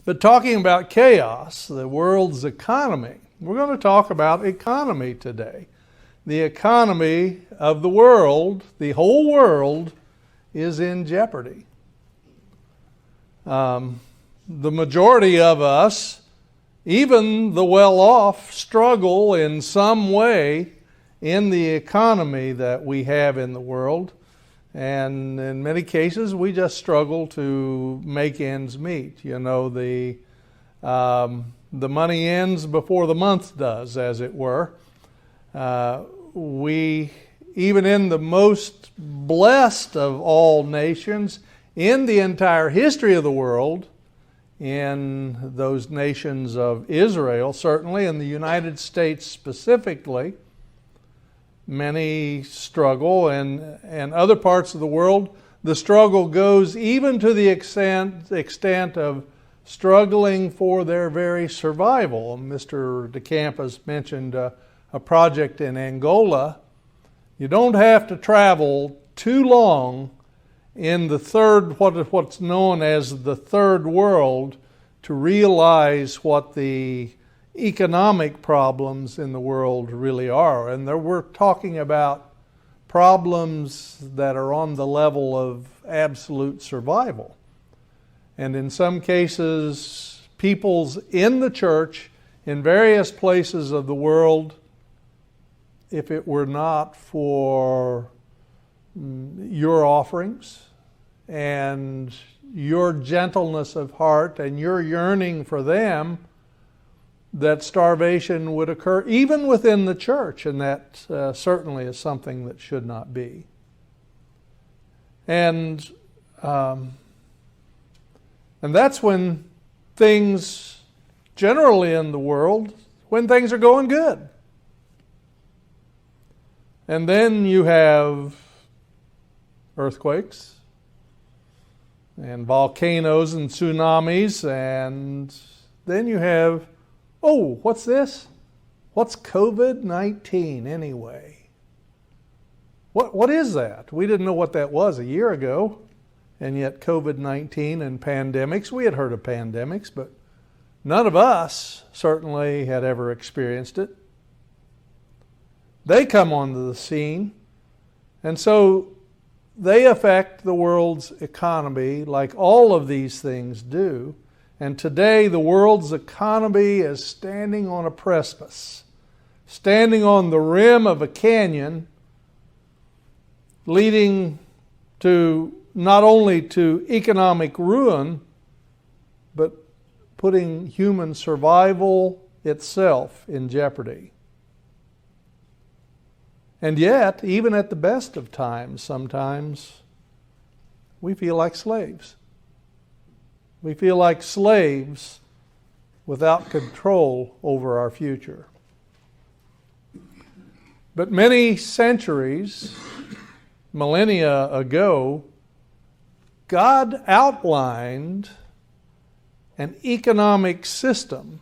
But talking about chaos, the world's economy, we're going to talk about economy today. The economy of the world, the whole world, is in jeopardy. The majority of us, even the well-off, struggle in some way in the economy that we have in the world. And in many cases, we just struggle to make ends meet. You know, the money ends before the month does, as it were. We, even in the most blessed of all nations, in the entire history of the world, in those nations of Israel, certainly, in the United States specifically, many struggle, and other parts of the world, the struggle goes even to the extent of struggling for their very survival. Mr. DeCamp mentioned a project in Angola. You don't have to travel too long in the what's known as the third world to realize what the economic problems in the world really are. And we're talking about problems that are on the level of absolute survival. And in some cases, peoples in the church in various places of the world, if it were not for your offerings and your gentleness of heart and your yearning for them, that starvation would occur even within the church, and that certainly is something that should not be. And that's when things generally in the world, when things are going good. And then you have earthquakes and volcanoes and tsunamis, and then you have, oh, what's this? What's COVID-19 anyway? What is that? We didn't know what that was a year ago, and yet COVID-19 and pandemics, we had heard of pandemics, but none of us certainly had ever experienced it. They come onto the scene, and so they affect the world's economy like all of these things do. And today the world's economy is standing on a precipice, standing on the rim of a canyon, leading to not only to economic ruin, but putting human survival itself in jeopardy. And yet, even at the best of times, sometimes we feel like slaves. We feel like slaves without control over our future. But many centuries, millennia ago, God outlined an economic system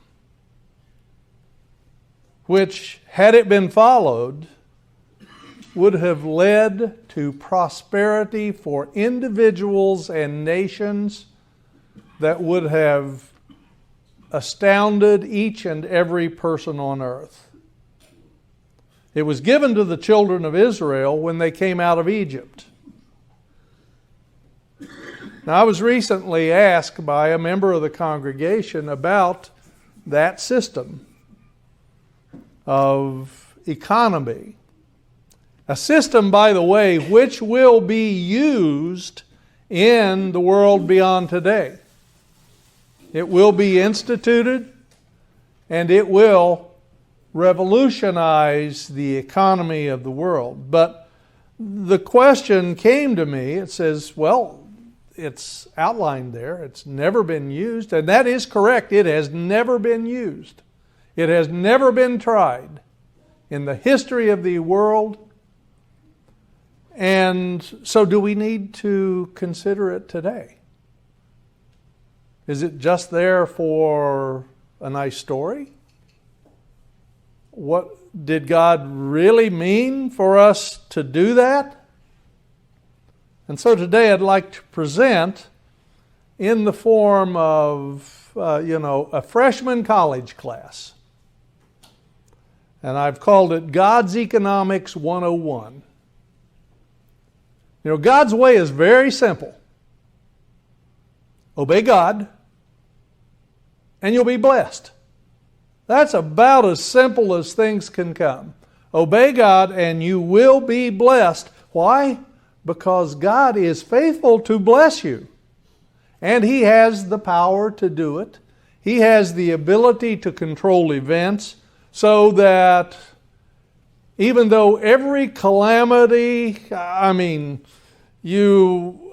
which, had it been followed, would have led to prosperity for individuals and nations that would have astounded each and every person on earth. It was given to the children of Israel when they came out of Egypt. Now, I was recently asked by a member of the congregation about that system of economy. A system, by the way, which will be used in the world beyond today. It will be instituted, and it will revolutionize the economy of the world. But the question came to me, it says, well, it's outlined there, it's never been used, and that is correct, it has never been used. It has never been tried in the history of the world. And so do we need to consider it today? Is it just there for a nice story? What did God really mean for us to do that? And so today I'd like to present in the form of, a freshman college class. And I've called it God's Economics 101. God's way is very simple. Obey God, and you'll be blessed. That's about as simple as things can come. Obey God, and you will be blessed. Why? Because God is faithful to bless you. And He has the power to do it. He has the ability to control events so that even though every calamity, you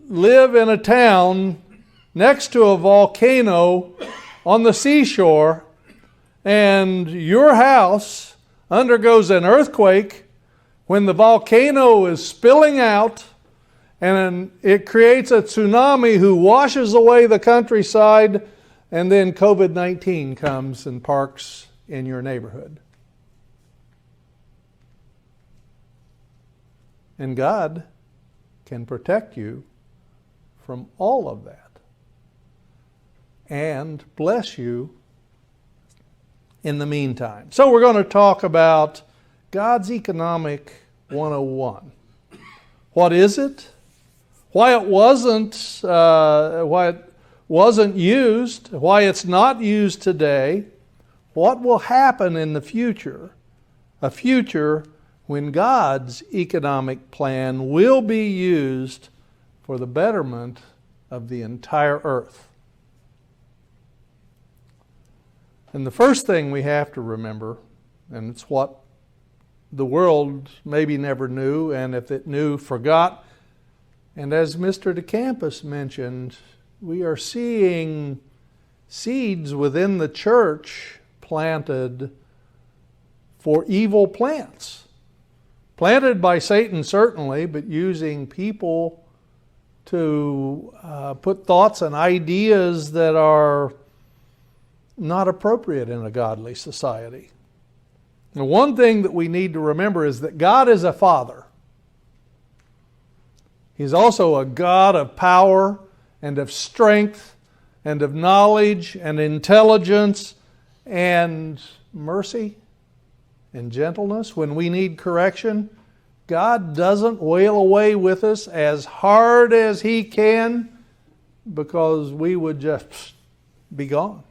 live in a town next to a volcano on the seashore, and your house undergoes an earthquake when the volcano is spilling out, and it creates a tsunami who washes away the countryside, and then COVID-19 comes and parks in your neighborhood. And God can protect you from all of that and bless you in the meantime. So we're going to talk about God's Economic 101. What is it? Why it wasn't used? Why it's not used today? What will happen in the future? A future when God's economic plan will be used for the betterment of the entire earth. And the first thing we have to remember, and it's what the world maybe never knew, and if it knew, forgot. And as Mr. DeCampus mentioned, we are seeing seeds within the church planted for evil plants. Planted by Satan, certainly, but using people to put thoughts and ideas that are not appropriate in a godly society. The one thing that we need to remember is that God is a Father. He's also a God of power and of strength and of knowledge and intelligence and mercy and gentleness. When we need correction, God doesn't wail away with us as hard as He can because we would just be gone.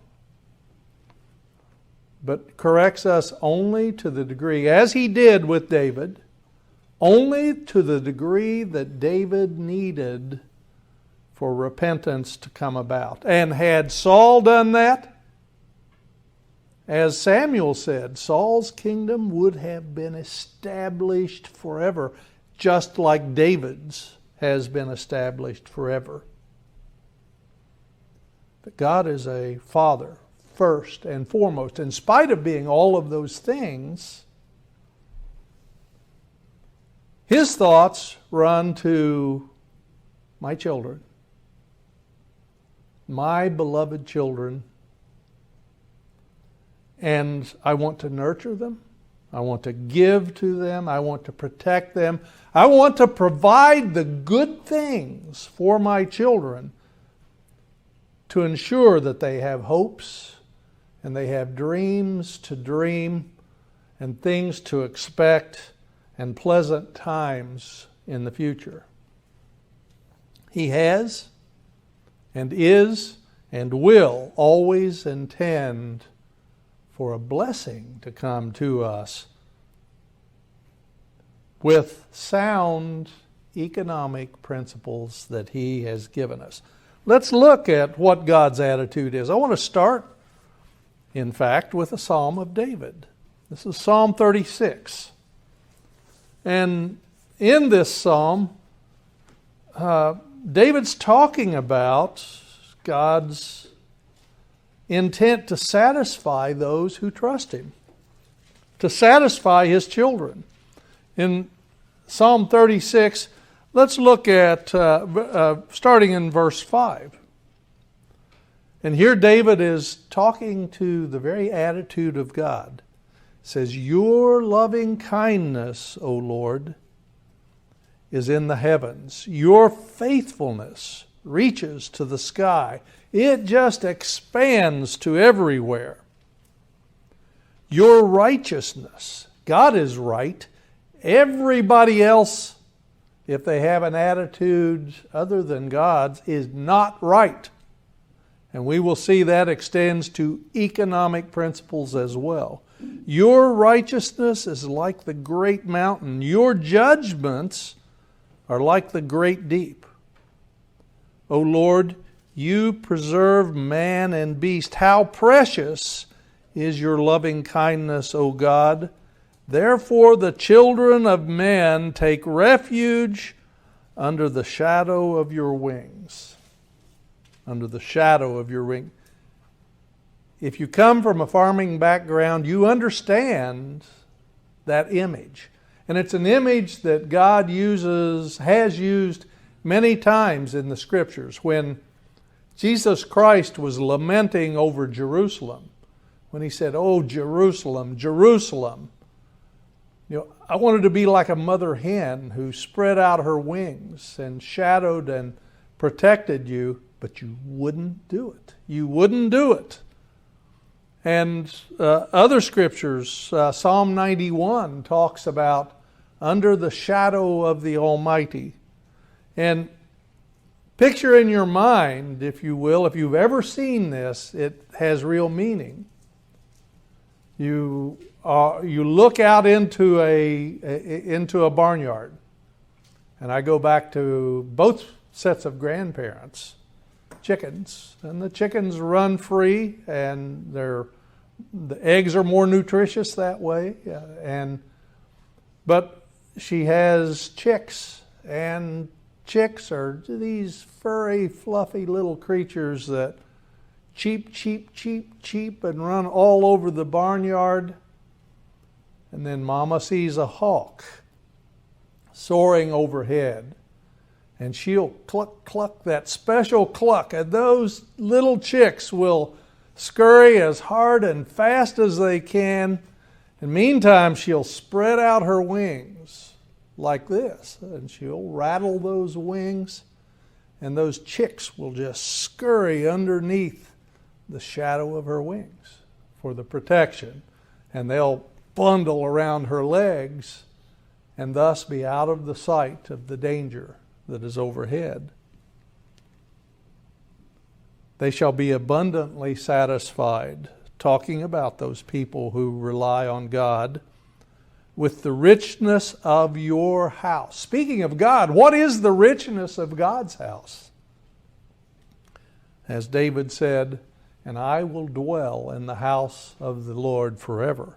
But corrects us only to the degree, as He did with David, only to the degree that David needed for repentance to come about. And had Saul done that, as Samuel said, Saul's kingdom would have been established forever, just like David's has been established forever. But God is a Father, first and foremost. In spite of being all of those things, His thoughts run to my children, my beloved children, and I want to nurture them. I want to give to them. I want to protect them. I want to provide the good things for my children to ensure that they have hopes and they have dreams to dream and things to expect and pleasant times in the future. He has and is and will always intend for a blessing to come to us with sound economic principles that He has given us. Let's look at what God's attitude is. I want to start, in fact, with a Psalm of David. This is Psalm 36. And in this psalm, David's talking about God's intent to satisfy those who trust Him, to satisfy His children. In Psalm 36, let's look at, starting in verse 5. And here David is talking to the very attitude of God. It says, "Your loving kindness, O Lord, is in the heavens. Your faithfulness reaches to the sky. It just expands to everywhere. Your righteousness, God is right. Everybody else, if they have an attitude other than God's, is not right. And we will see that extends to economic principles as well. Your righteousness is like the great mountain. Your judgments are like the great deep. O Lord, you preserve man and beast. How precious is your loving kindness, O God. Therefore the children of men take refuge under the shadow of your wings. Under the shadow of your wing. If you come from a farming background, you understand that image. And it's an image that God has used many times in the Scriptures. When Jesus Christ was lamenting over Jerusalem, when he said, "Oh, Jerusalem, Jerusalem, I wanted to be like a mother hen who spread out her wings and shadowed and protected you, but you wouldn't do it. You wouldn't do it." And other scriptures, Psalm 91 talks about under the shadow of the Almighty. And picture in your mind, if you will, if you've ever seen this, it has real meaning. You look out into a barnyard, and I go back to both sets of grandparents. Chickens, and the chickens run free, and the eggs are more nutritious that way. But she has chicks, and chicks are these furry, fluffy little creatures that cheep, and run all over the barnyard. And then Mama sees a hawk soaring overhead. And she'll cluck, that special cluck. And those little chicks will scurry as hard and fast as they can. And meantime, she'll spread out her wings like this. And she'll rattle those wings. And those chicks will just scurry underneath the shadow of her wings for the protection. And they'll bundle around her legs and thus be out of the sight of the danger that is overhead. They shall be abundantly satisfied, talking about those people who rely on God, with the richness of your house. Speaking of God, what is the richness of God's house? As David said, "And I will dwell in the house of the Lord forever."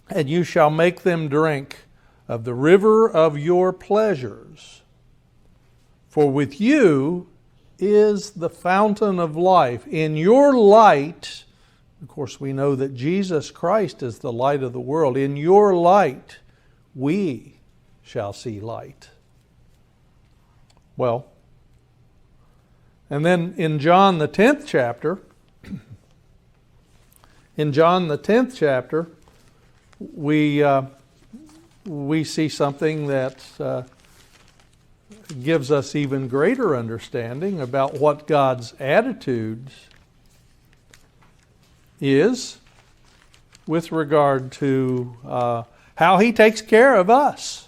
And you shall make them drink of the river of your pleasures. For with you is the fountain of life. In your light, of course we know that Jesus Christ is the light of the world. In your light we shall see light. Well, and then in John the 10th chapter, we see something that gives us even greater understanding about what God's attitude is with regard to how He takes care of us,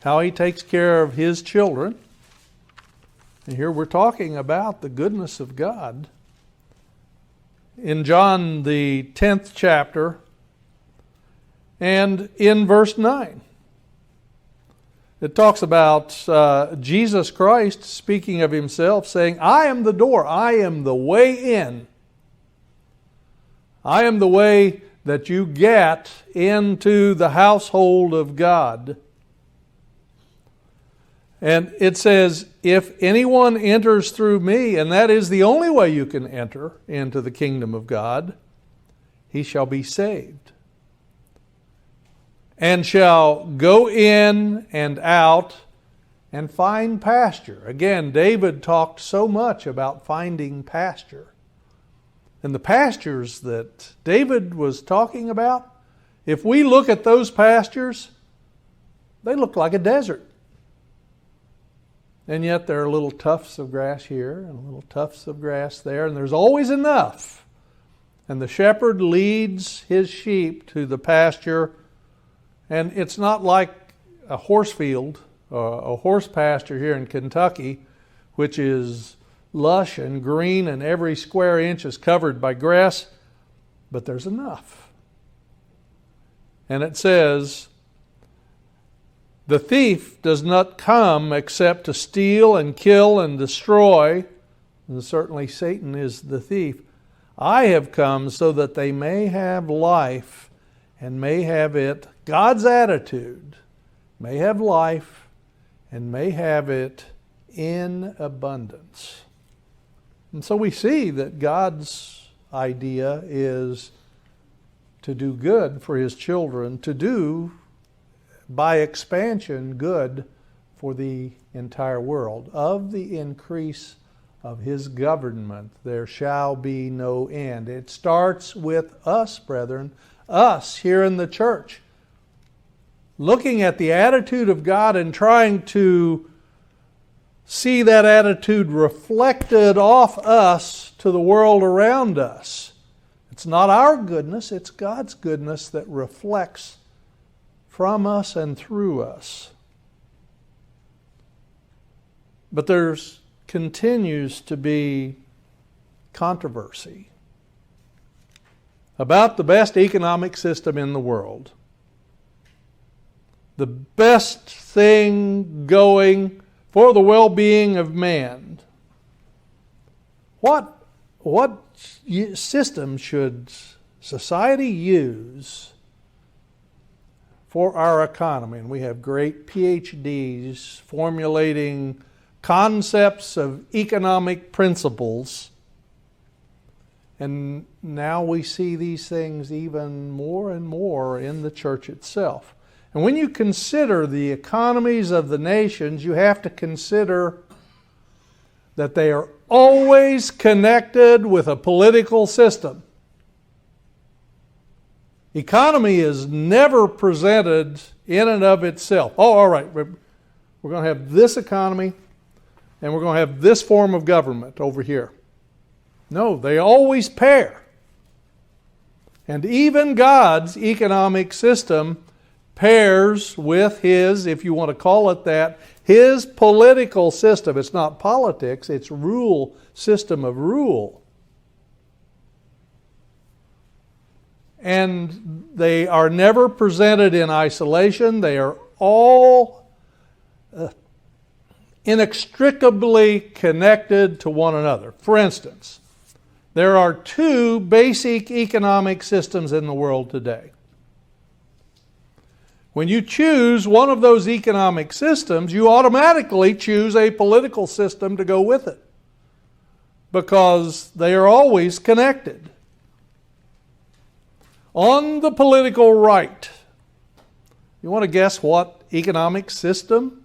how He takes care of His children. And here we're talking about the goodness of God. In John the 10th chapter and in verse 9. It talks about Jesus Christ speaking of Himself, saying, "I am the door, I am the way in. I am the way that you get into the household of God." And it says, "If anyone enters through me," and that is the only way you can enter into the kingdom of God, "he shall be saved, and shall go in and out and find pasture." Again, David talked so much about finding pasture. And the pastures that David was talking about, if we look at those pastures, they look like a desert. And yet there are little tufts of grass here and little tufts of grass there, and there's always enough. And the shepherd leads his sheep to the pasture, and it's not like a horse field, a horse pasture here in Kentucky, which is lush and green and every square inch is covered by grass, but there's enough. And it says, the thief does not come except to steal and kill and destroy, and certainly Satan is the thief. I have come so that they may have life and may have it, God's attitude, may have life and may have it in abundance. And so we see that God's idea is to do good for his children, to do, by expansion, good for the entire world. Of the increase of his government there shall be no end. It starts with us, brethren, us here in the church, looking at the attitude of God and trying to see that attitude reflected off us to the world around us. It's not our goodness, it's God's goodness that reflects from us and through us. But there's continues to be controversy about the best economic system in the world. The best thing going for the well-being of man. What system should society use for our economy? And we have great PhDs formulating concepts of economic principles. And now we see these things even more and more in the church itself. And when you consider the economies of the nations, you have to consider that they are always connected with a political system. Economy is never presented in and of itself. Oh, all right, we're going to have this economy and we're going to have this form of government over here. No, they always pair. And even God's economic system pairs with his, if you want to call it that, his political system. It's not politics, it's rule, system of rule. And they are never presented in isolation. They are all inextricably connected to one another. For instance, there are two basic economic systems in the world today. When you choose one of those economic systems, you automatically choose a political system to go with it, because they are always connected. On the political right, you want to guess what economic system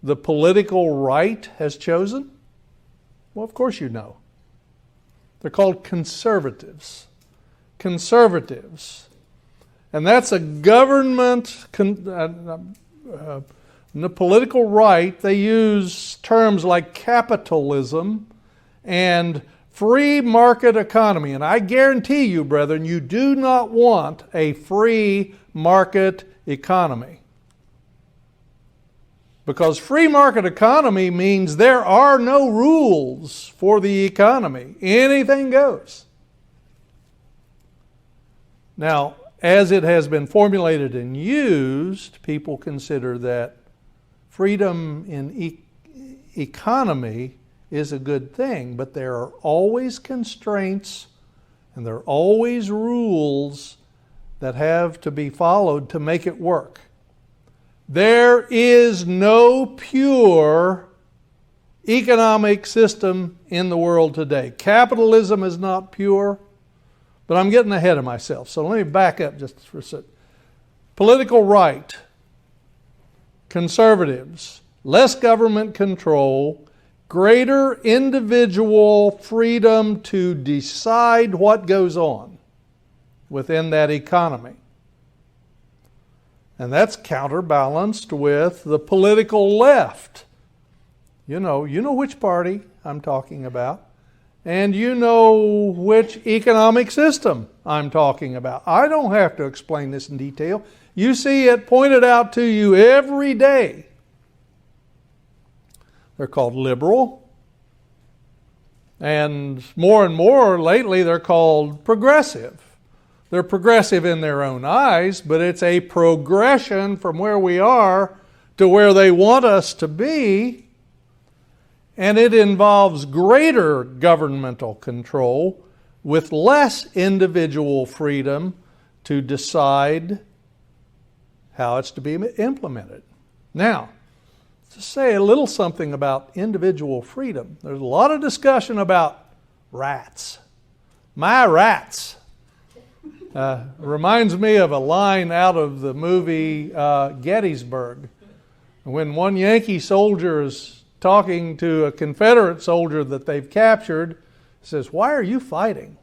the political right has chosen? Well, of course you know. They're called conservatives. Conservatives. And that's a government, in the political right, they use terms like capitalism and free market economy. And I guarantee you, brethren, you do not want a free market economy. Because free market economy means there are no rules for the economy. Anything goes. Now, as it has been formulated and used, people consider that freedom in economy is a good thing, but there are always constraints and there are always rules that have to be followed to make it work. There is no pure economic system in the world today. Capitalism is not pure. But I'm getting ahead of myself, so let me back up just for a second. Political right, conservatives, less government control, greater individual freedom to decide what goes on within that economy. And that's counterbalanced with the political left. You know which party I'm talking about. And you know which economic system I'm talking about. I don't have to explain this in detail. You see it pointed out to you every day. They're called liberal. And more lately, they're called progressive. They're progressive in their own eyes, but it's a progression from where we are to where they want us to be. And it involves greater governmental control with less individual freedom to decide how it's to be implemented. Now, to say a little something about individual freedom, there's a lot of discussion about rats. My rats. Reminds me of a line out of the movie Gettysburg, when one Yankee soldier is talking to a Confederate soldier that they've captured, says, "Why are you fighting?"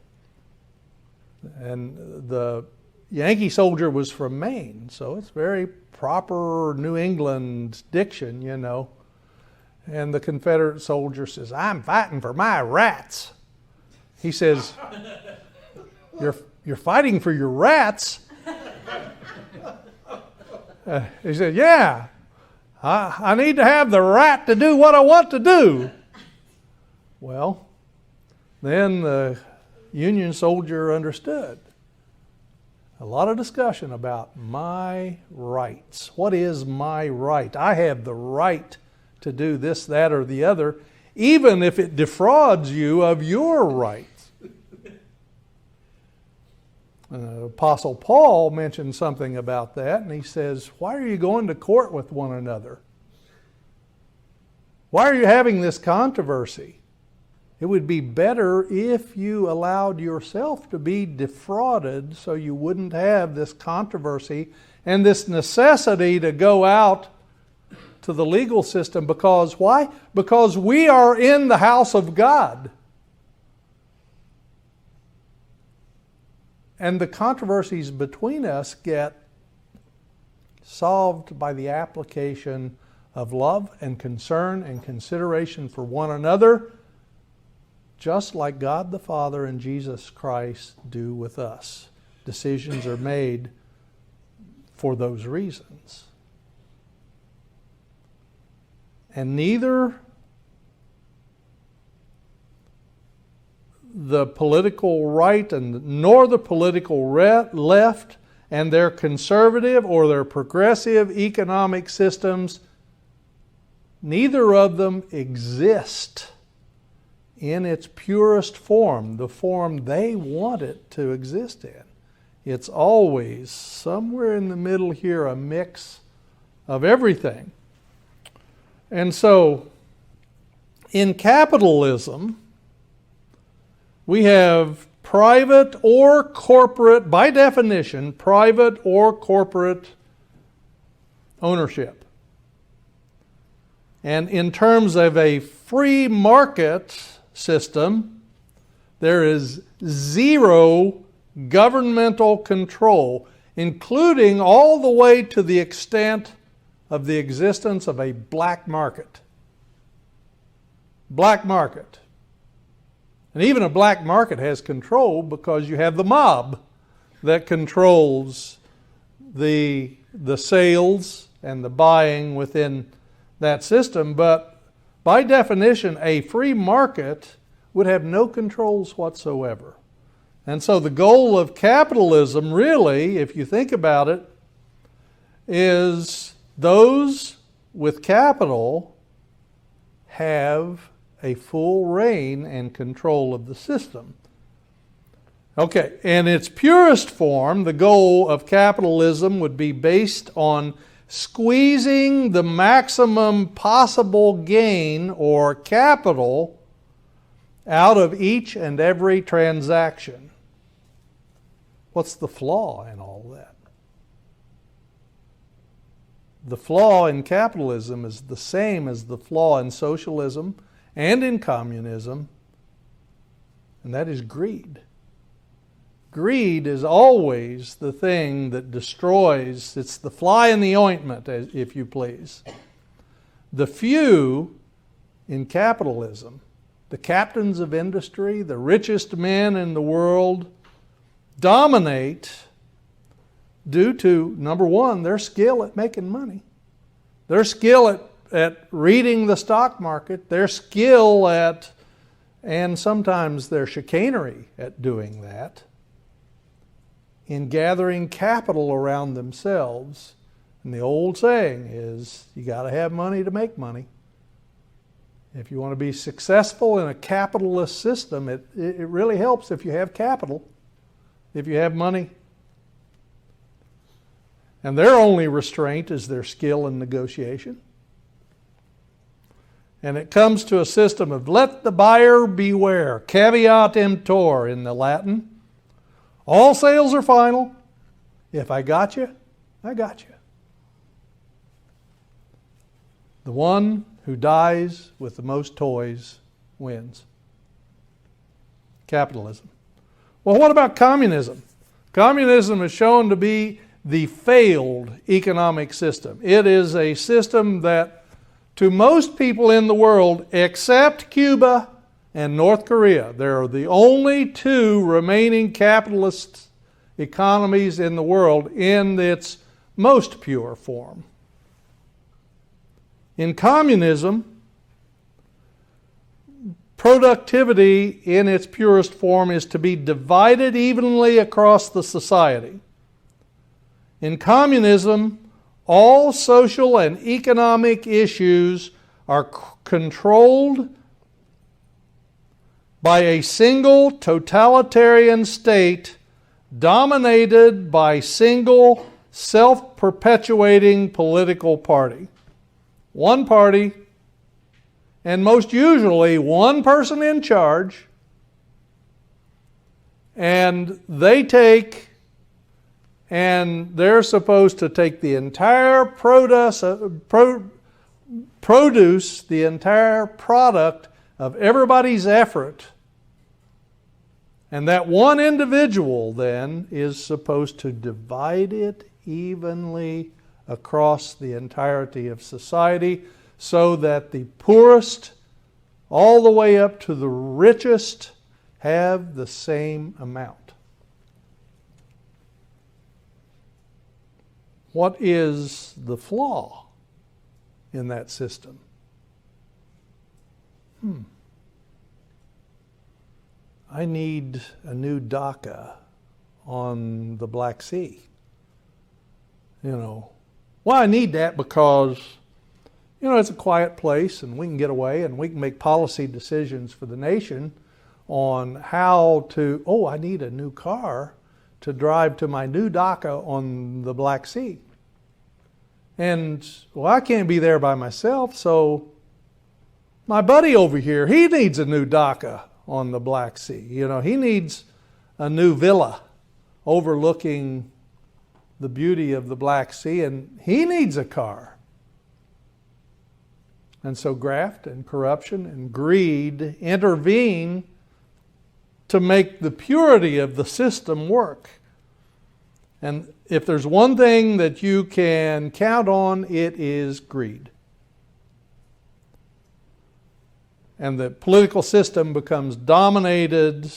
And the Yankee soldier was from Maine, so it's very proper New England diction, you know. And the Confederate soldier says, "I'm fighting for my rats." He says, You're fighting for your rats?" He said, "Yeah. I need to have the right to do what I want to do." Well, then the Union soldier understood. A lot of discussion about my rights. What is my right? I have the right to do this, that, or the other, even if it defrauds you of your rights. Apostle Paul mentioned something about that, and he says, "Why are you going to court with one another? Why are you having this controversy? It would be better if you allowed yourself to be defrauded so you wouldn't have this controversy and this necessity to go out to the legal system." Because why? Because we are in the house of God. And the controversies between us get solved by the application of love and concern and consideration for one another, just like God the Father and Jesus Christ do with us. Decisions are made for those reasons. And neither the political right nor the political left and their conservative or their progressive economic systems, neither of them exist in its purest form, the form they want it to exist in. It's always somewhere in the middle here, a mix of everything. And so, in capitalism, we have private or corporate, by definition, private or corporate ownership. And in terms of a free market system, there is zero governmental control, including all the way to the extent of the existence of a black market. Black market. And even a black market has control because you have the mob that controls the sales and the buying within that system. But by definition, a free market would have no controls whatsoever. And so the goal of capitalism, really, if you think about it, is those with capital have a full reign and control of the system. Okay, in its purest form, the goal of capitalism would be based on squeezing the maximum possible gain or capital out of each and every transaction. What's the flaw in all that? The flaw in capitalism is the same as the flaw in socialism and in communism, and that is greed. Greed is always the thing that destroys. It's the fly in the ointment, if you please. The few In capitalism, the captains of industry, the richest men in the world, dominate due to, number one, their skill at making money, their skill at reading the stock market, their skill at, and sometimes their chicanery at doing that, in gathering capital around themselves. And the old saying is, you got to have money to make money. If you want to be successful in a capitalist system, it really helps if you have capital, if you have money. And their only restraint is their skill in negotiation. And it comes to a system of let the buyer beware, caveat emptor in the Latin. All sales are final. If I got you, I got you. The one who dies with the most toys wins. Capitalism. Well, what about communism? Communism is shown to be the failed economic system. It is a system that, to most people in the world, except Cuba and North Korea, there are the only two remaining capitalist economies in the world in its most pure form. In communism, productivity in its purest form is to be divided evenly across the society. In communism, all social and economic issues are controlled by a single totalitarian state dominated by a single self-perpetuating political party. One party, and most usually one person in charge, and they're supposed to take the entire produce, the entire product of everybody's effort, and that one individual then is supposed to divide it evenly across the entirety of society so that the poorest all the way up to the richest have the same amount. What is the flaw in that system? I need a new dacha on the Black Sea. Well, I need that because, it's a quiet place and we can get away and we can make policy decisions for the nation on how to, I need a new car to drive to my new dacha on the Black Sea. And, I can't be there by myself, so my buddy over here, he needs a new dacha on the Black Sea. He needs a new villa overlooking the beauty of the Black Sea, and he needs a car. And so graft and corruption and greed intervene to make the purity of the system work. And if there's one thing that you can count on, it is greed. And the political system becomes dominated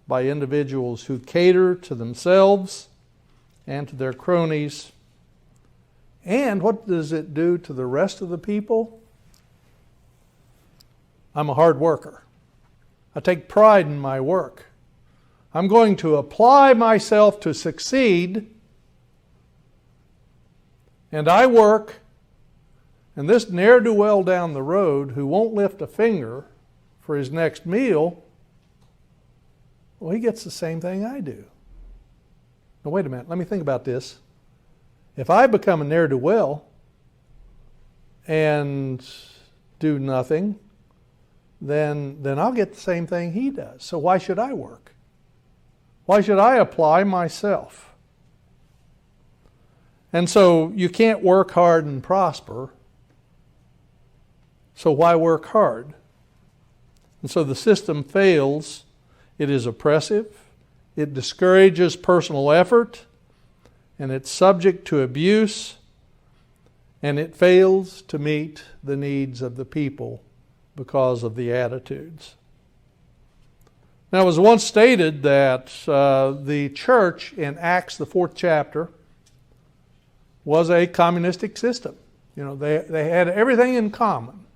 by individuals who cater to themselves and to their cronies. And what does it do to the rest of the people? I'm a hard worker. I take pride in my work. I'm going to apply myself to succeed. And I work, and this ne'er-do-well down the road who won't lift a finger for his next meal, well, he gets the same thing I do. Now, wait a minute. Let me think about this. If I become a ne'er-do-well and do nothing, then I'll get the same thing he does. So why should I work? Why should I apply myself? And so you can't work hard and prosper. So why work hard? And so the system fails. It is oppressive. It discourages personal effort. And it's subject to abuse. And it fails to meet the needs of the people because of the attitudes. Now, it was once stated that the church in Acts, the 4th chapter, was a communistic system. You know, they had everything in common.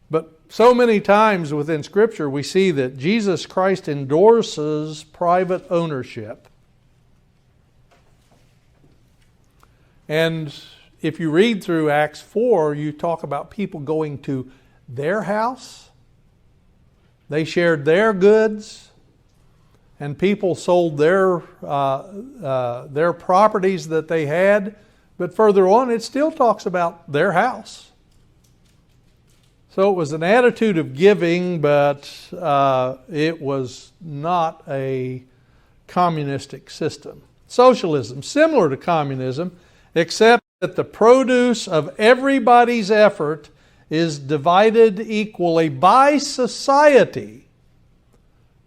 But so many times within Scripture we see that Jesus Christ endorses private ownership. And if you read through Acts 4, you talk about people going to their house. They shared their goods, and people sold their properties that they had. But further on, it still talks about their house. So it was an attitude of giving, but it was not a communistic system. Socialism, similar to communism, except that the produce of everybody's effort is divided equally by society.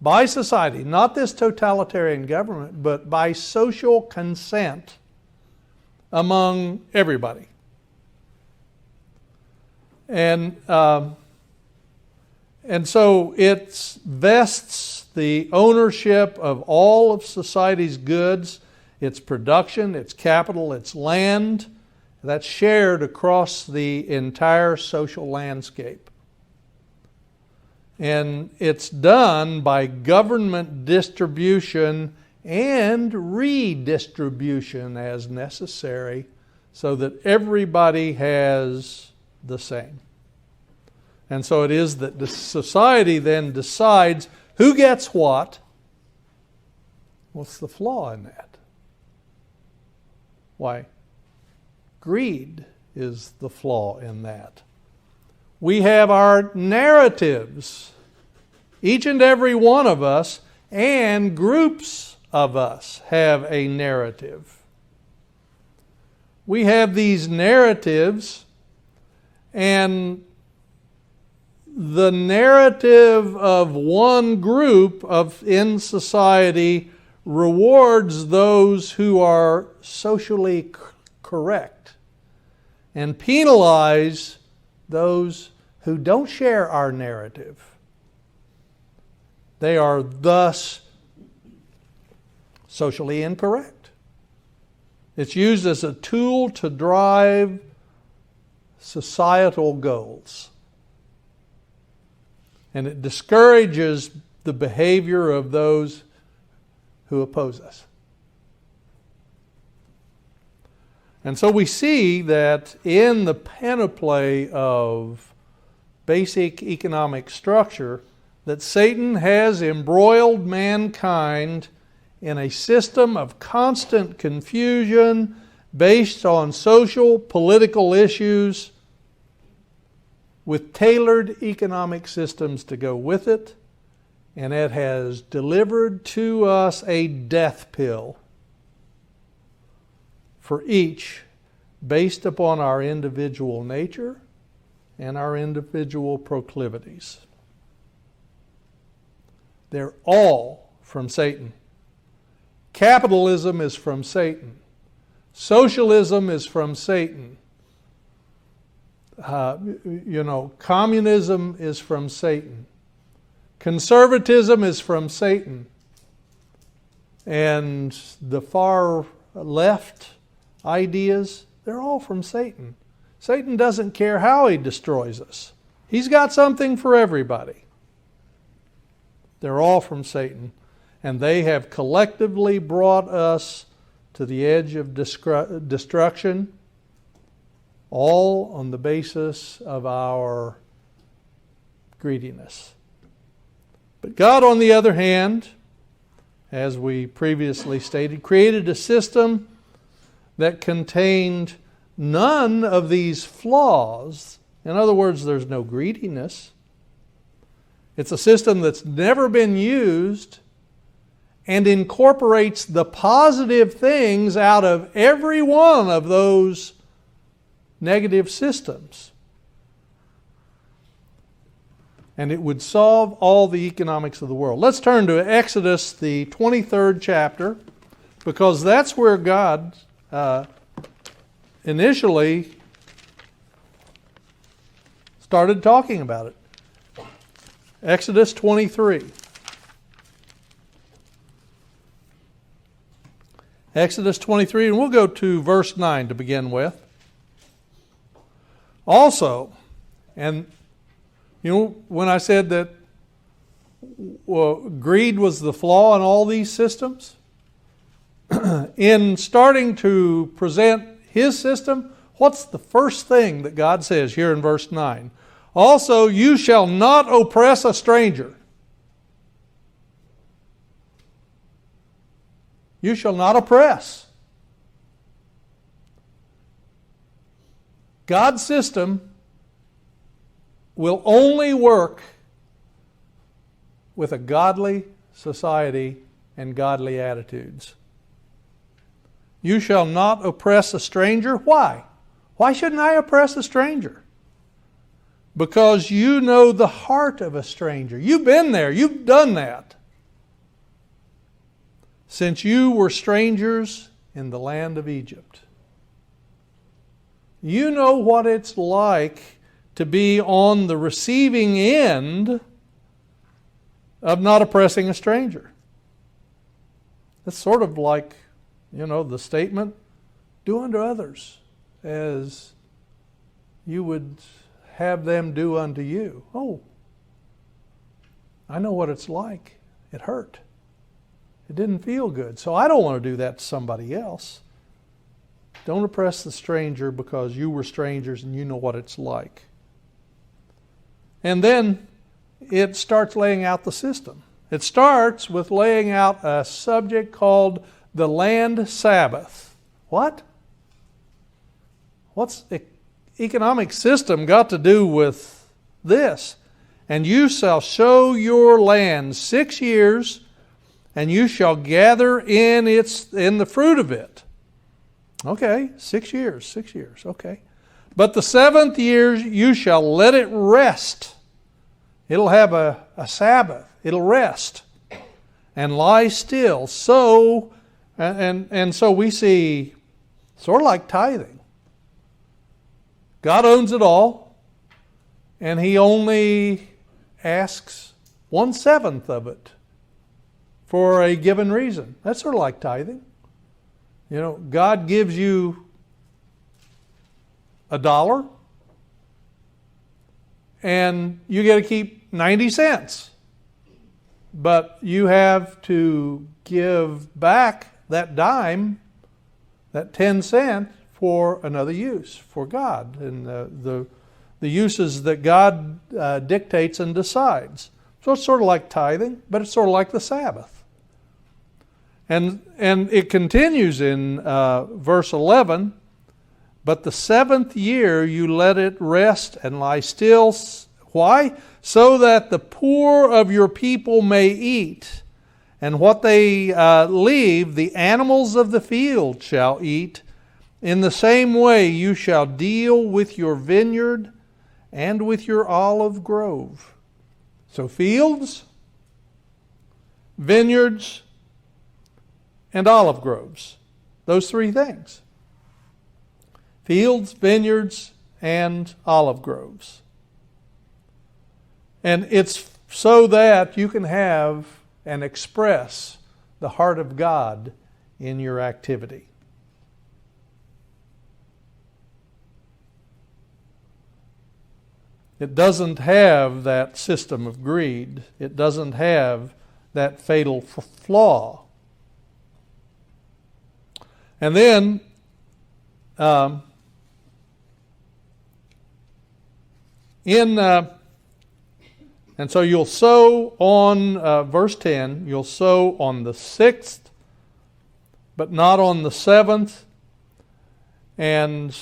By society, not this totalitarian government, but by social consent among everybody. And so it vests the ownership of all of society's goods, its production, its capital, its land, that's shared across the entire social landscape. And it's done by government distribution and redistribution as necessary so that everybody has the same. And so it is that the society then decides who gets what. What's the flaw in that? Why? Greed is the flaw in that. We have our narratives, each and every one of us, and groups of us have a narrative. We have these narratives, and the narrative of one group in society rewards those who are socially correct and penalize those who don't share our narrative. They are thus socially incorrect. It's used as a tool to drive societal goals. And it discourages the behavior of those who oppose us. And so we see that in the panoply of basic economic structure, that Satan has embroiled mankind in a system of constant confusion based on social, political issues with tailored economic systems to go with it, and it has delivered to us a death pill for each based upon our individual nature and our individual proclivities. They're all from Satan. Capitalism is from Satan. Socialism is from Satan. Communism is from Satan. Conservatism is from Satan. And the far left ideas, they're all from Satan. Satan doesn't care how he destroys us. He's got something for everybody. They're all from Satan. And they have collectively brought us to the edge of destruction, all on the basis of our greediness. But God, on the other hand, as we previously stated, created a system that contained none of these flaws. In other words, there's no greediness. It's a system that's never been used and incorporates the positive things out of every one of those negative systems. And it would solve all the economics of the world. Let's turn to Exodus, the 23rd chapter, because that's where God initially started talking about it. Exodus 23. Exodus 23, and we'll go to verse 9 to begin with. Also, and you know, when I said that greed was the flaw in all these systems, in starting to present his system, what's the first thing that God says here in verse 9? Also, you shall not oppress a stranger. You shall not oppress. God's system will only work with a godly society and godly attitudes. You shall not oppress a stranger. Why? Why shouldn't I oppress a stranger? Because you know the heart of a stranger. You've been there. You've done that. Since you were strangers in the land of Egypt. You know what it's like to be on the receiving end of not oppressing a stranger. It's sort of like, you know, the statement, do unto others as you would have them do unto you. Oh, I know what it's like. It hurt. It didn't feel good. So I don't want to do that to somebody else. Don't oppress the stranger because you were strangers and you know what it's like. And then it starts laying out the system. It starts with laying out a subject called the land Sabbath. What? What's the economic system got to do with this? And you shall sow your land 6 years, and you shall gather in the fruit of it. Okay, 6 years, okay. But the 7th year you shall let it rest. It'll have a Sabbath. It'll rest and lie still. So, and so we see sort of like tithing. God owns it all, and He only asks 1/7 of it for a given reason. That's sort of like tithing. You know, God gives you $1, and you get to keep 90 cents. But you have to give back that dime, that 10 cents, for another use, for God, and the uses that God dictates and decides. So it's sort of like tithing, but it's sort of like the Sabbath. And it continues in verse 11, but the 7th year you let it rest and lie still. Why? So that the poor of your people may eat, and what they leave, the animals of the field shall eat. In the same way you shall deal with your vineyard and with your olive grove. So fields, vineyards, and olive groves. Those three things. Fields, vineyards, and olive groves. And it's so that you can have and express the heart of God in your activity. It doesn't have that system of greed. It doesn't have that fatal flaw. And then, and so you'll sow on, verse 10, you'll sow on the 6th, but not on the 7th. And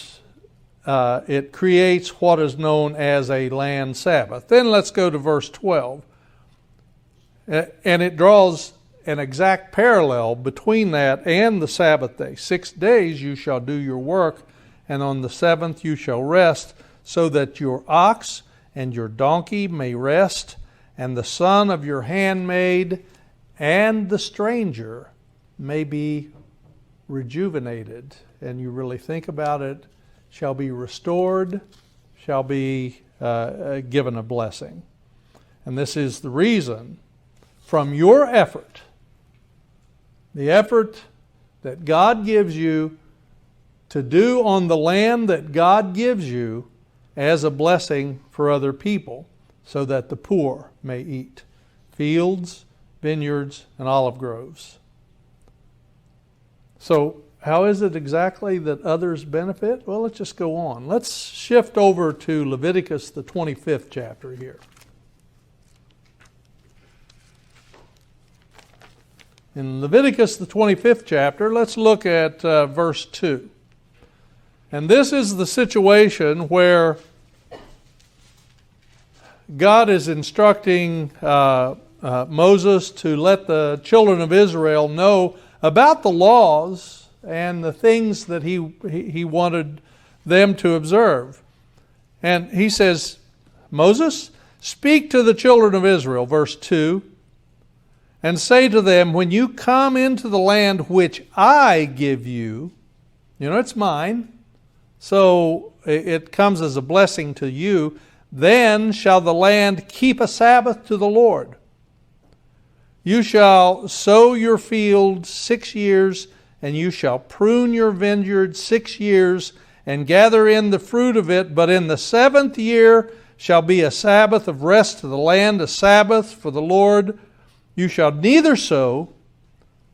it creates what is known as a land Sabbath. Then let's go to verse 12. And it draws an exact parallel between that and the Sabbath day. 6 days you shall do your work, and on the 7th you shall rest, so that your ox and your donkey may rest, and the son of your handmaid and the stranger may be rejuvenated. And you really think about it, shall be restored, shall be given a blessing. And this is the reason, from your effort, the effort that God gives you to do on the land that God gives you as a blessing for other people, so that the poor may eat. Fields, vineyards, and olive groves. So, how is it exactly that others benefit? Well, let's just go on. Let's shift over to Leviticus, the 25th chapter here. In Leviticus, the 25th chapter, let's look at verse 2. And this is the situation where God is instructing Moses to let the children of Israel know about the laws and the things that he wanted them to observe. And he says, Moses, speak to the children of Israel, verse 2, and say to them, when you come into the land which I give you, it's mine, so it comes as a blessing to you, then shall the land keep a Sabbath to the Lord. You shall sow your field 6 years, and you shall prune your vineyard 6 years, and gather in the fruit of it. But in the 7th year shall be a Sabbath of rest to the land, a Sabbath for the Lord. You shall neither sow,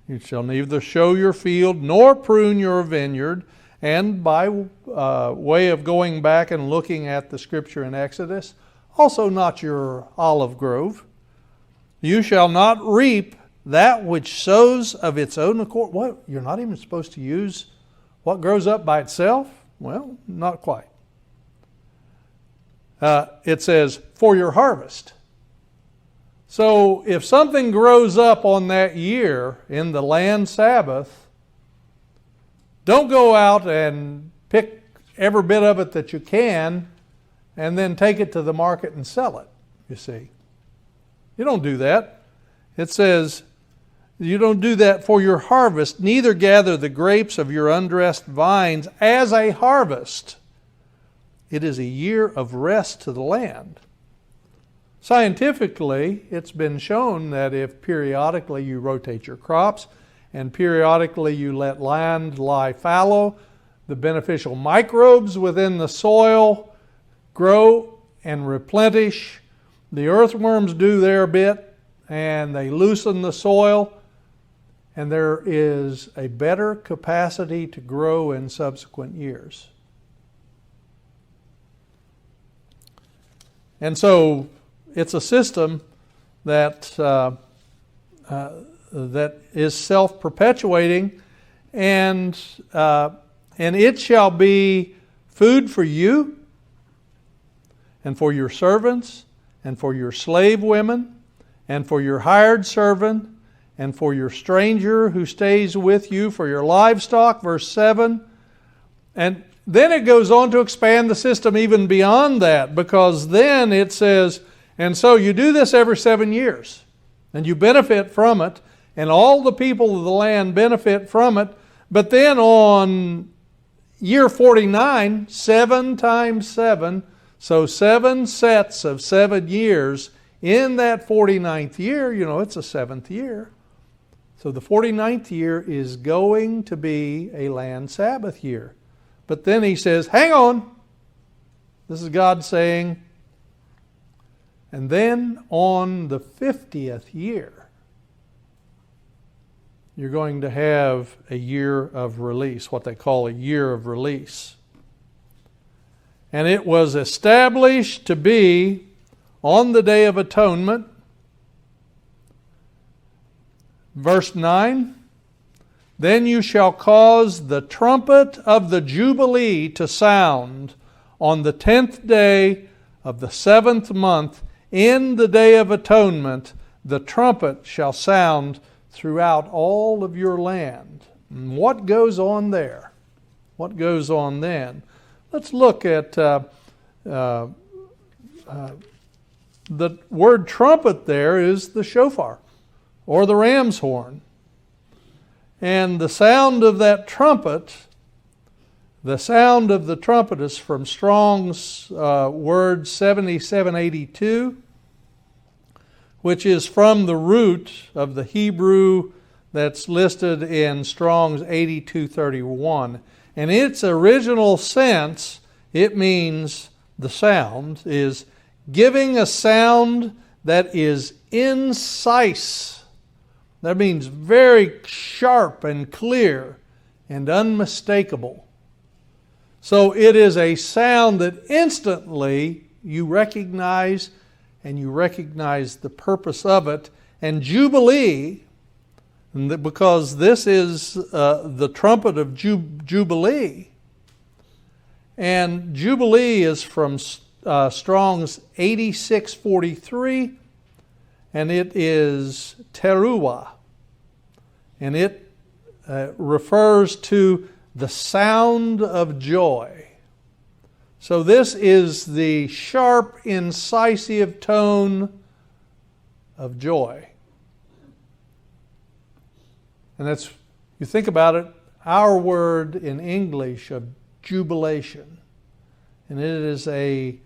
you shall neither sow your field, nor prune your vineyard. And by way of going back and looking at the scripture in Exodus, also not your olive grove. You shall not reap that which sows of its own accord. What? You're not even supposed to use what grows up by itself? Well, not quite. It says, for your harvest. So if something grows up on that year in the land Sabbath, don't go out and pick every bit of it that you can and then take it to the market and sell it, you see. You don't do that. It says, you don't do that for your harvest, neither gather the grapes of your undressed vines as a harvest. It is a year of rest to the land. Scientifically, it's been shown that if periodically you rotate your crops, and periodically you let land lie fallow, the beneficial microbes within the soil grow and replenish. The earthworms do their bit, and they loosen the soil, and there is a better capacity to grow in subsequent years. And so it's a system that that is self-perpetuating, and it shall be food for you and for your servants and for your slave women and for your hired servant and for your stranger who stays with you, for your livestock, verse 7. And then it goes on to expand the system even beyond that, because then it says, and so you do this every 7 years, and you benefit from it, and all the people of the land benefit from it. But then on year 49, 7 times 7, so 7 sets of 7 years. In that 49th year, it's a 7th year. So the 49th year is going to be a land Sabbath year. But then he says, hang on. This is God saying, and then on the 50th year, you're going to have a year of release, what they call a year of release. And it was established to be on the Day of Atonement. Verse 9, then you shall cause the trumpet of the Jubilee to sound on the 10th day of the 7th month. In the Day of Atonement, the trumpet shall sound throughout all of your land. And what goes on there? What goes on then? Let's look at the word trumpet there is the shofar or the ram's horn. And the sound of that trumpet The sound of the trumpet is from Strong's word 7782, which is from the root of the Hebrew that's listed in Strong's 8231. In its original sense, it means, the sound is giving a sound that is incise. That means very sharp and clear and unmistakable. So it is a sound that instantly you recognize, and you recognize the purpose of it. And Jubilee, because this is the trumpet of Jubilee. And Jubilee is from Strong's 8643, and it is teruah. And it refers to the sound of joy. So this is the sharp, incisive tone of joy. And that's, you think about it, our word in English of jubilation. And it is a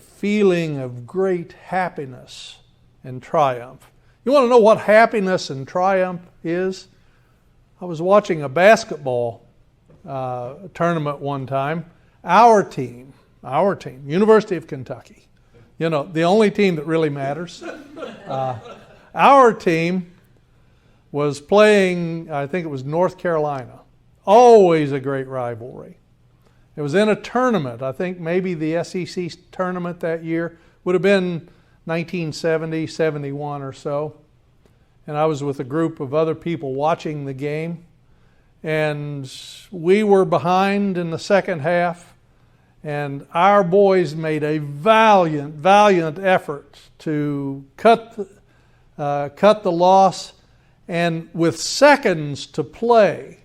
feeling of great happiness and triumph. You want to know what happiness and triumph is? I was watching a basketball tournament one time. Our team, University of Kentucky, the only team that really matters. Our team was playing, I think it was North Carolina. Always a great rivalry. It was in a tournament. I think maybe the SEC tournament that year would have been 1970, 71 or so. And I was with a group of other people watching the game. And we were behind in the second half, and our boys made a valiant effort to cut the loss. And with seconds to play,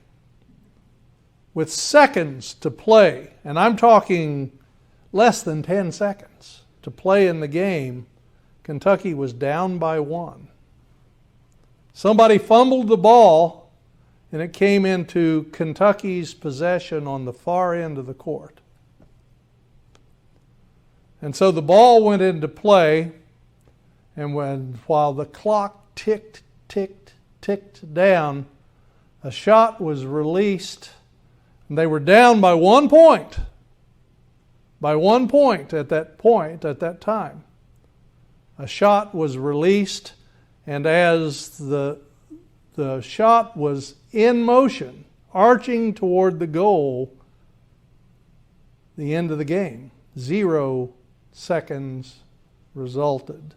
and I'm talking less than 10 seconds to play in the game, Kentucky was down by 1. Somebody fumbled the ball, and it came into Kentucky's possession on the far end of the court. And so the ball went into play, and while the clock ticked down, a shot was released, and they were down by 1 point. By 1 point at that time. A shot was released, and as the shot was in motion, arching toward the goal, the end of the game, 0 seconds resulted.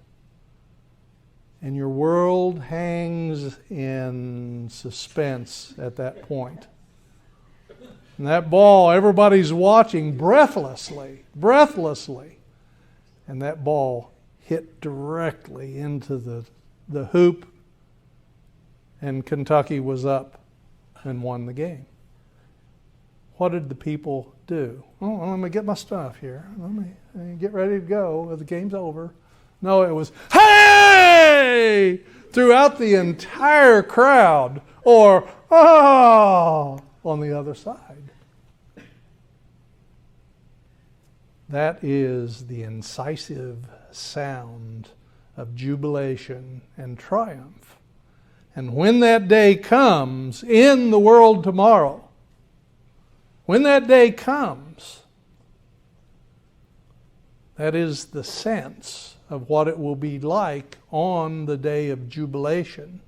And your world hangs in suspense at that point. And that ball, everybody's watching breathlessly. And that ball hit directly into the hoop, and Kentucky was up and won the game. What did the people do? Oh, let me get my stuff here. Let me get ready to go. The game's over. No, it was, hey! Throughout the entire crowd, or, oh! On the other side. That is the incisive sound of jubilation and triumph. And when that day comes in the world tomorrow, when that day comes, that is the sense of what it will be like on the day of jubilation,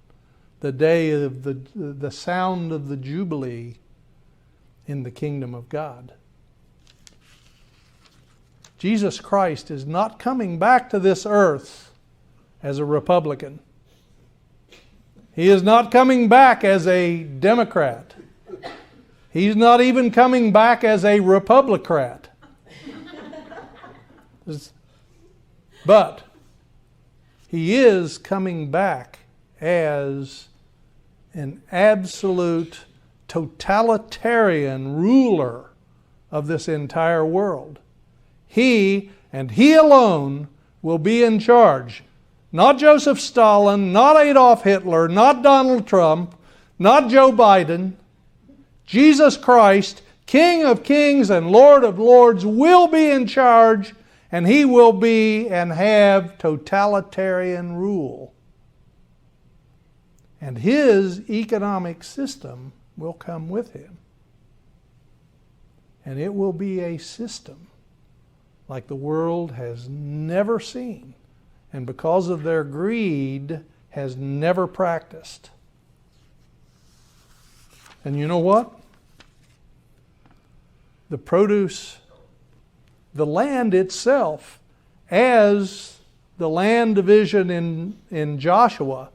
the day of the sound of the jubilee in the kingdom of God. Jesus Christ is not coming back to this earth as a Republican. He is not coming back as a Democrat. He's not even coming back as a Republicrat. But he is coming back as an absolute totalitarian ruler of this entire world. He, and he alone, will be in charge. Not Joseph Stalin, not Adolf Hitler, not Donald Trump, not Joe Biden. Jesus Christ, King of kings and Lord of lords, will be in charge, and he will be and have totalitarian rule. And his economic system will come with him. And it will be a system like the world has never seen, and because of their greed, has never practiced. And you know what? The produce, the land itself, as the land division in Joshua,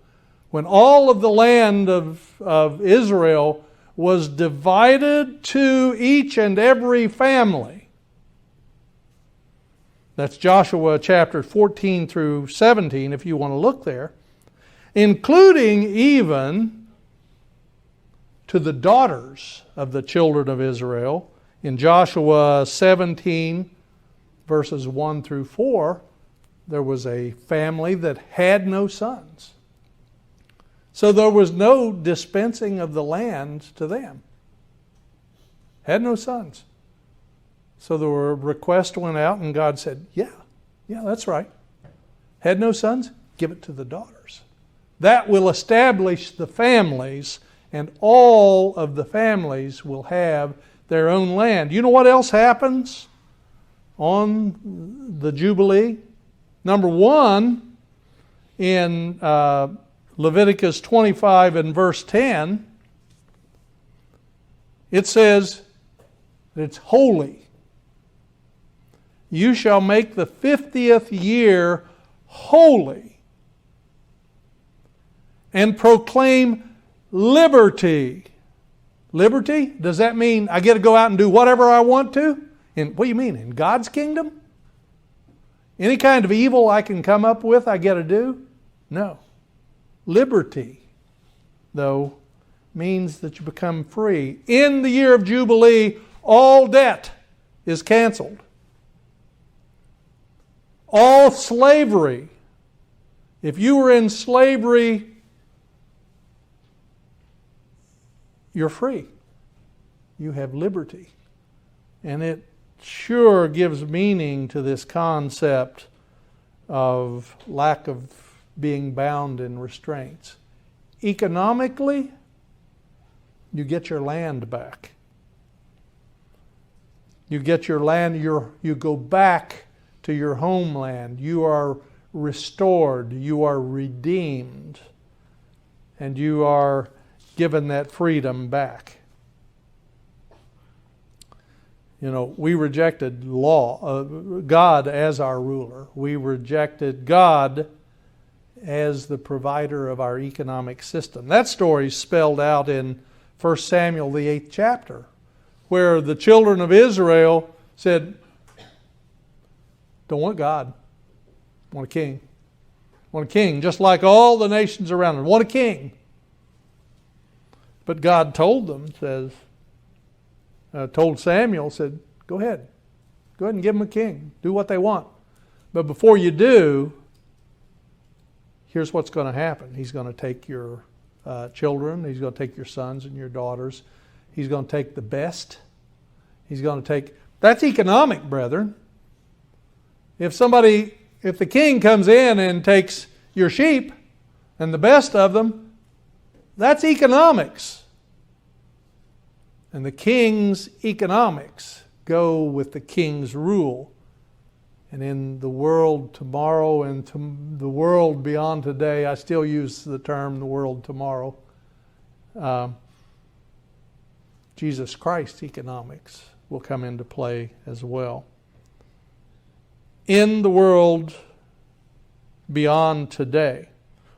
when all of the land of Israel was divided to each and every family. That's Joshua chapter 14 through 17, if you want to look there. Including even to the daughters of the children of Israel. In Joshua 17, verses 1 through 4, there was a family that had no sons. So there was no dispensing of the land to them. Had no sons. So the request went out and God said, yeah, that's right. Had no sons? Give it to the daughters. That will establish the families, and all of the families will have their own land. You know what else happens on the Jubilee? Number one, in Leviticus 25 and verse 10, it says that it's holy. You shall make the 50th year holy and proclaim liberty. Liberty? Does that mean I get to go out and do whatever I want to? What do you mean? In God's kingdom? Any kind of evil I can come up with, I get to do? No. Liberty, though, means that you become free. In the year of Jubilee, all debt is canceled. All slavery. If you were in slavery, you're free. You have liberty. And it sure gives meaning to this concept of lack of being bound in restraints. Economically, you get your land back. You get your land, you go back to your homeland. You are restored. You are redeemed. And you are given that freedom back. You know, we rejected God as our ruler. We rejected God as the provider of our economic system. That story is spelled out in 1 Samuel, the 8th chapter, where the children of Israel said, don't want God, want a king. Want a king, just like all the nations around them. Want a king. But God told them, told Samuel, said, go ahead and give them a king. Do what they want. But before you do, here's what's going to happen. He's going to take your children. He's going to take your sons and your daughters. He's going to take the best. He's going to take... That's economic, brethren. If the king comes in and takes your sheep and the best of them, that's economics. And the king's economics go with the king's rule. And in the world tomorrow and the world beyond today, I still use the term the world tomorrow, Jesus Christ's economics will come into play as well. In the world beyond today.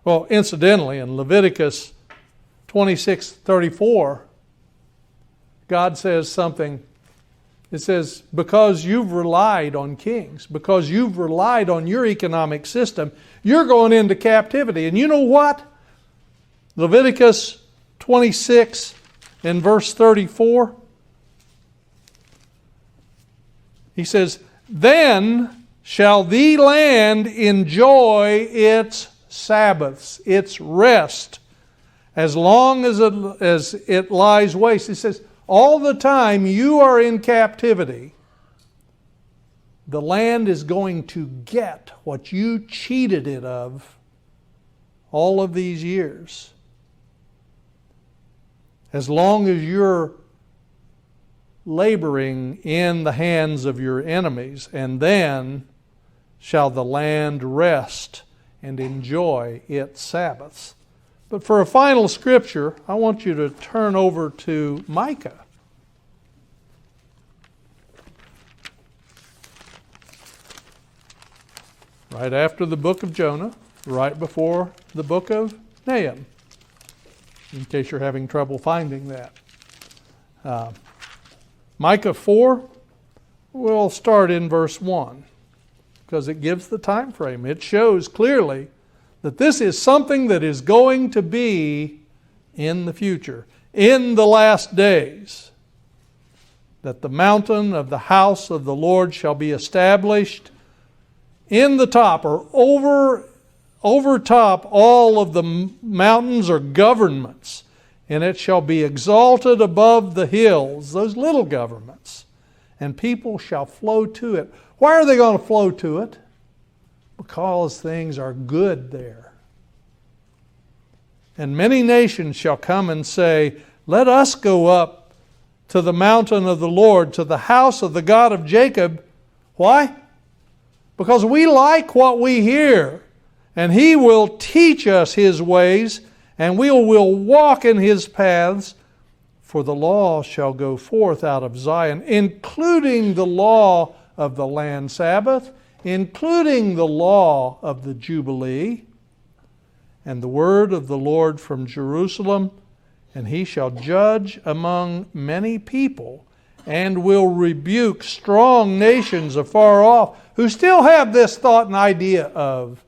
Well, incidentally, in Leviticus 26:34, God says something. It says, because you've relied on kings, because you've relied on your economic system, you're going into captivity. And you know what? Leviticus 26 and verse 34. He says, then shall the land enjoy its Sabbaths, its rest, as long as it lies waste. He says, all the time you are in captivity, the land is going to get what you cheated it of all of these years. As long as you're laboring in the hands of your enemies, and then shall the land rest and enjoy its Sabbaths. But for a final scripture, I want you to turn over to Micah. Right after the book of Jonah, right before the book of Nahum, in case you're having trouble finding that. Micah 4, we'll start in verse 1, because it gives the time frame. It shows clearly that this is something that is going to be in the future, in the last days, that the mountain of the house of the Lord shall be established in the top, or over top all of the mountains or governments, and it shall be exalted above the hills, those little governments, and people shall flow to it. Why are they going to flow to it? Because things are good there. And many nations shall come and say, let us go up to the mountain of the Lord, to the house of the God of Jacob. Why? Because we like what we hear, and He will teach us His ways, and we will walk in His paths. For the law shall go forth out of Zion, including the law of the land Sabbath, including the law of the Jubilee, and the word of the Lord from Jerusalem, and He shall judge among many people, and will rebuke strong nations afar off, who still have this thought and idea of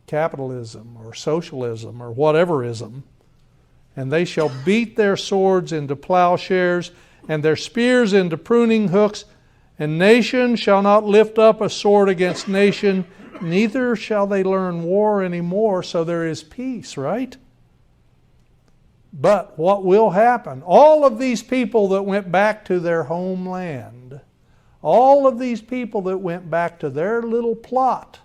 capitalism or socialism or whateverism. And they shall beat their swords into plowshares, and their spears into pruning hooks, and nation shall not lift up a sword against nation, neither shall they learn war anymore. So there is peace, right? But what will happen? All of these people that went back to their homeland, all of these people that went back to their little plot,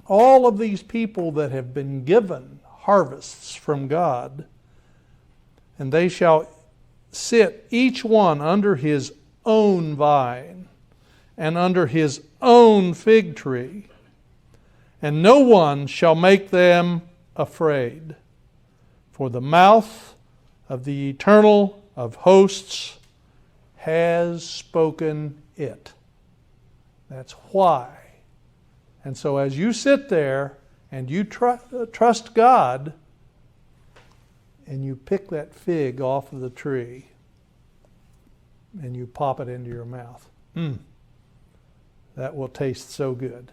all of these people that have been given harvests from God, and they shall sit each one under his own vine and under his own fig tree, and no one shall make them afraid. For the mouth of the Eternal of hosts has spoken it. That's why. And so as you sit there and you trust God, and you pick that fig off of the tree and you pop it into your mouth, that will taste so good.